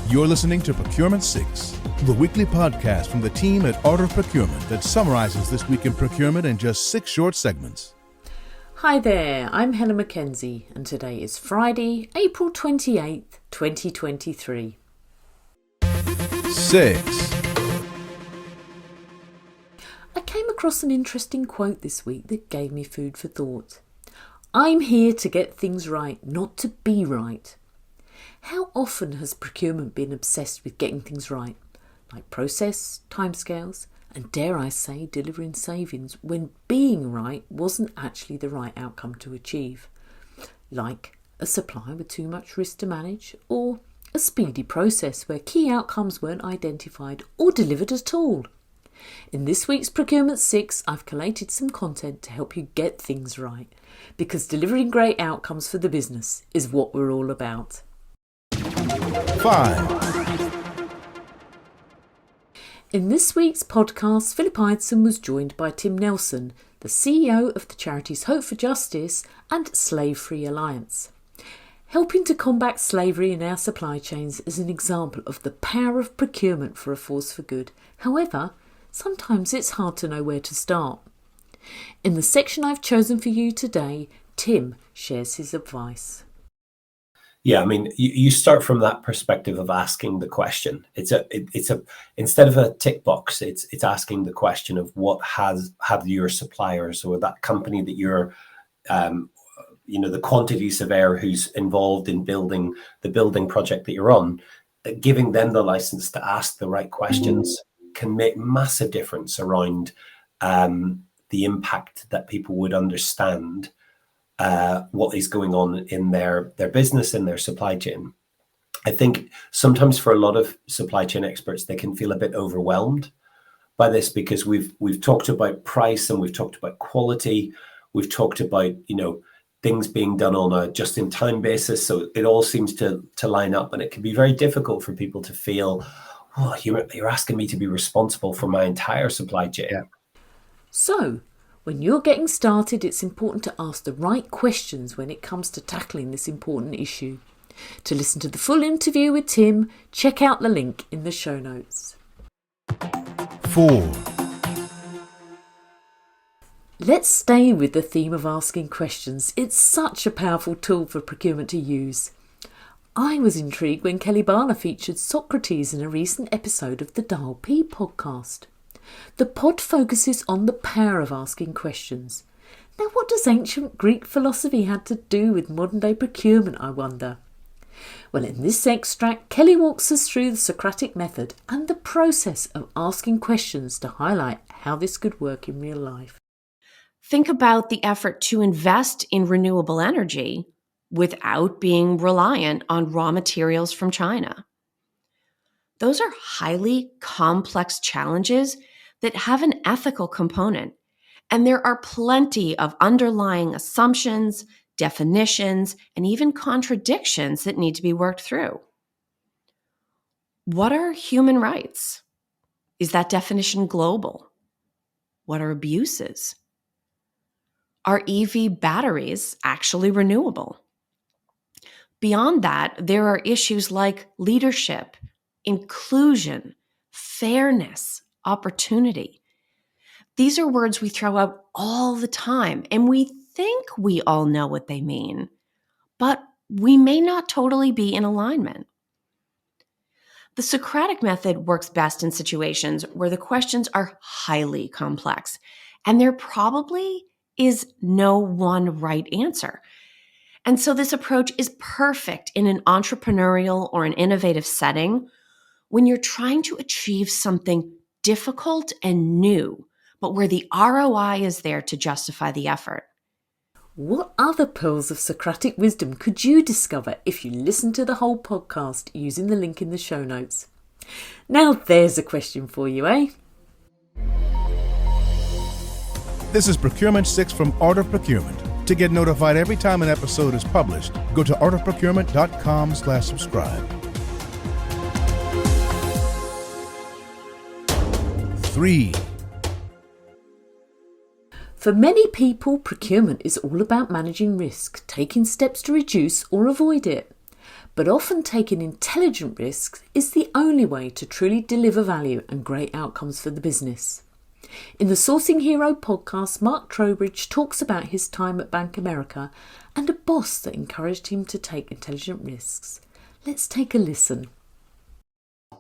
You're listening to Procurement 6, the weekly podcast from the team at Art of Procurement that summarizes this week in procurement in just 6 short segments. Hi there, I'm Helen Mackenzie, and today is Friday, April 28th, 2023. 6. I came across an interesting quote this week that gave me food for thought. I'm here to get things right, not to be right. How often has procurement been obsessed with getting things right, like process, timescales, and dare I say delivering savings when being right wasn't actually the right outcome to achieve, like a supply with too much risk to manage, or a speedy process where key outcomes weren't identified or delivered at all. In this week's Procurement 6, I've collated some content to help you get things right, because delivering great outcomes for the business is what we're all about. 5. In this week's podcast, Philip Ideson was joined by Tim Nelson, the CEO of the charities Hope for Justice and Slave Free Alliance. Helping to combat slavery in our supply chains is an example of the power of procurement for a force for good. However, sometimes it's hard to know where to start. In the section I've chosen for you today, Tim shares his advice. Yeah, I mean, you start from that perspective of asking the question. It's a instead of a tick box, it's asking the question of what have your suppliers or that company that you're, the quantity surveyor who's involved in building the building project that you're on, giving them the license to ask the right questions can make massive difference around the impact that people would understand what is going on in their business, in their supply chain. I think sometimes for a lot of supply chain experts, they can feel a bit overwhelmed by this because we've talked about price and we've talked about quality. We've talked about, things being done on a just-in-time basis. So it all seems to line up, and it can be very difficult for people to feel, oh, you're asking me to be responsible for my entire supply chain. Yeah. So, when you're getting started, it's important to ask the right questions when it comes to tackling this important issue. To listen to the full interview with Tim, check out the link in the show notes. 4. Let's stay with the theme of asking questions. It's such a powerful tool for procurement to use. I was intrigued when Kelly Barner featured Socrates in a recent episode of the Dial P podcast. The pod focuses on the power of asking questions. Now, what does ancient Greek philosophy have to do with modern-day procurement, I wonder? Well, in this extract, Kelly walks us through the Socratic method and the process of asking questions to highlight how this could work in real life. Think about the effort to invest in renewable energy without being reliant on raw materials from China. Those are highly complex challenges that have an ethical component, and there are plenty of underlying assumptions, definitions, and even contradictions that need to be worked through. What are human rights? Is that definition global? What are abuses? Are EV batteries actually renewable? Beyond that, there are issues like leadership, inclusion, fairness, opportunity. These are words we throw out all the time, and we think we all know what they mean, but we may not totally be in alignment. The Socratic method works best in situations where the questions are highly complex, and there probably is no one right answer. And so this approach is perfect in an entrepreneurial or an innovative setting when you're trying to achieve something difficult and new, but where the ROI is there to justify the effort. What other pearls of Socratic wisdom could you discover if you listen to the whole podcast using the link in the show notes? Now there's a question for you, eh? This is Procurement 6 from Art of Procurement. To get notified every time an episode is published, go to artofprocurement.com/subscribe. 3. For many people, procurement is all about managing risk, taking steps to reduce or avoid it. But often taking intelligent risks is the only way to truly deliver value and great outcomes for the business. In the Sourcing Hero podcast, Mark Trowbridge talks about his time at Bank America and a boss that encouraged him to take intelligent risks. Let's take a listen.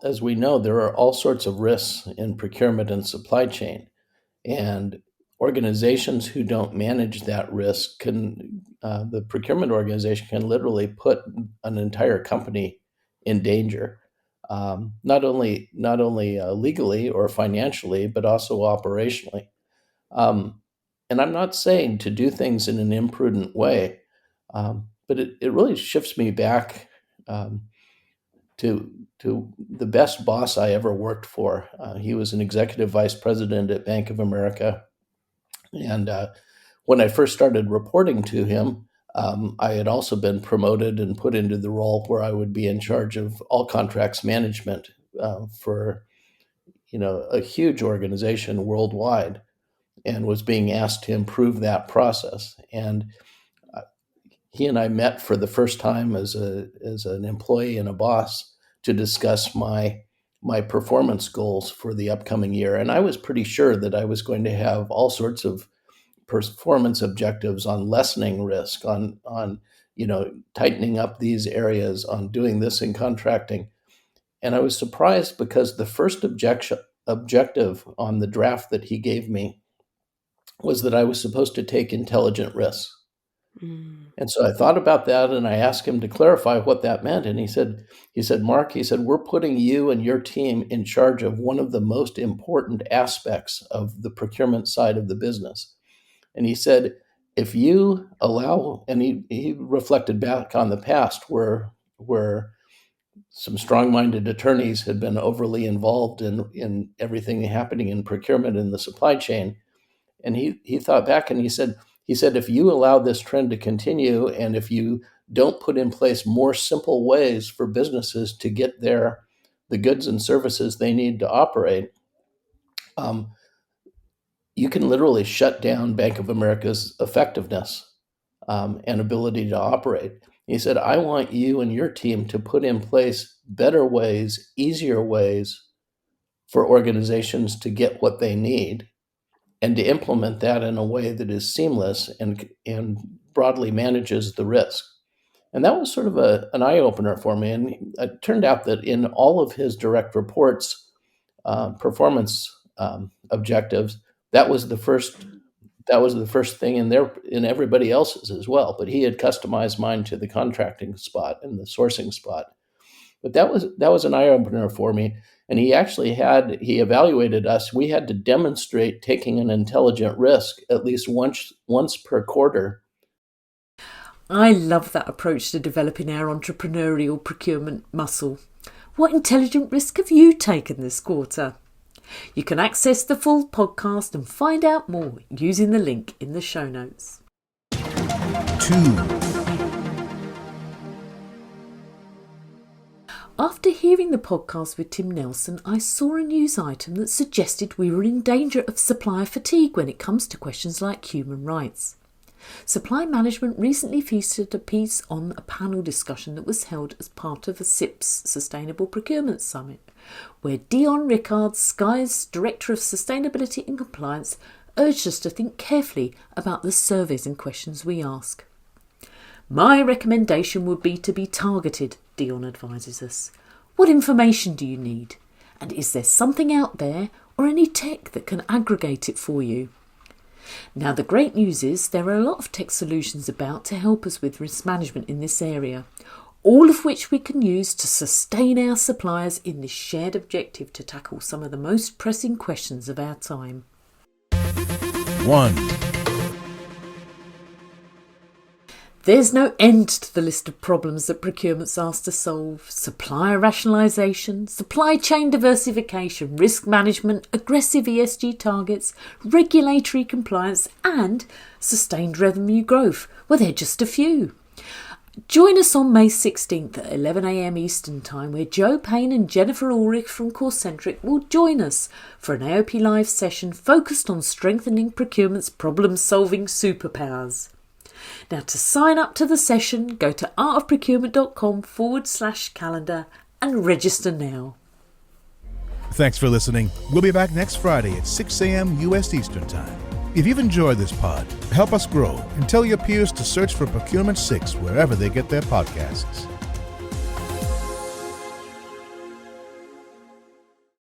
As we know, there are all sorts of risks in procurement and supply chain, and organizations who don't manage that risk the procurement organization can literally put an entire company in danger, not only legally or financially, but also operationally. And I'm not saying to do things in an imprudent way, but it really shifts me back to the best boss I ever worked for. He was an executive vice president at Bank of America, and when I first started reporting to him, I had also been promoted and put into the role where I would be in charge of all contracts management for a huge organization worldwide, and was being asked to improve that process. And he and I met for the first time as an employee and a boss to discuss my performance goals for the upcoming year. And I was pretty sure that I was going to have all sorts of performance objectives on lessening risk, on tightening up these areas, on doing this in contracting. And I was surprised because the first objective on the draft that he gave me was that I was supposed to take intelligent risks. And so I thought about that, and I asked him to clarify what that meant. And he said, Mark, we're putting you and your team in charge of one of the most important aspects of the procurement side of the business. And he said, if you allow, and he reflected back on the past where some strong-minded attorneys had been overly involved in everything happening in procurement in the supply chain. And he thought back and he said, if you allow this trend to continue, and if you don't put in place more simple ways for businesses to get the goods and services they need to operate, you can literally shut down Bank of America's effectiveness and ability to operate. He said, I want you and your team to put in place better ways, easier ways for organizations to get what they need, and to implement that in a way that is seamless and broadly manages the risk. And that was sort of an eye-opener for me. And it turned out that in all of his direct reports, performance objectives, that was the first thing in everybody else's as well. But he had customized mine to the contracting spot and the sourcing spot. But that was an eye-opener for me. And he evaluated us. We had to demonstrate taking an intelligent risk at least once per quarter. I love that approach to developing our entrepreneurial procurement muscle. What intelligent risk have you taken this quarter? You can access the full podcast and find out more using the link in the show notes. 2. After hearing the podcast with Tim Nelson, I saw a news item that suggested we were in danger of supplier fatigue when it comes to questions like human rights. Supply Management recently featured a piece on a panel discussion that was held as part of the SIP's Sustainable Procurement Summit, where Dion Rickard, Sky's Director of Sustainability and Compliance, urged us to think carefully about the surveys and questions we ask. My recommendation would be to be targeted, Dion advises us. What information do you need? And is there something out there or any tech that can aggregate it for you? Now, the great news is there are a lot of tech solutions about to help us with risk management in this area, all of which we can use to sustain our suppliers in this shared objective to tackle some of the most pressing questions of our time. 1. There's no end to the list of problems that procurement's asked to solve: supplier rationalisation, supply chain diversification, risk management, aggressive ESG targets, regulatory compliance and sustained revenue growth. Well, they're just a few. Join us on May 16th at 11 a.m. Eastern Time, where Joe Payne and Jennifer Ulrich from Corecentric will join us for an AOP Live session focused on strengthening procurement's problem-solving superpowers. Now, to sign up to the session, go to artofprocurement.com/calendar and register now. Thanks for listening. We'll be back next Friday at 6 a.m. U.S. Eastern Time. If you've enjoyed this pod, help us grow and tell your peers to search for Procurement 6 wherever they get their podcasts.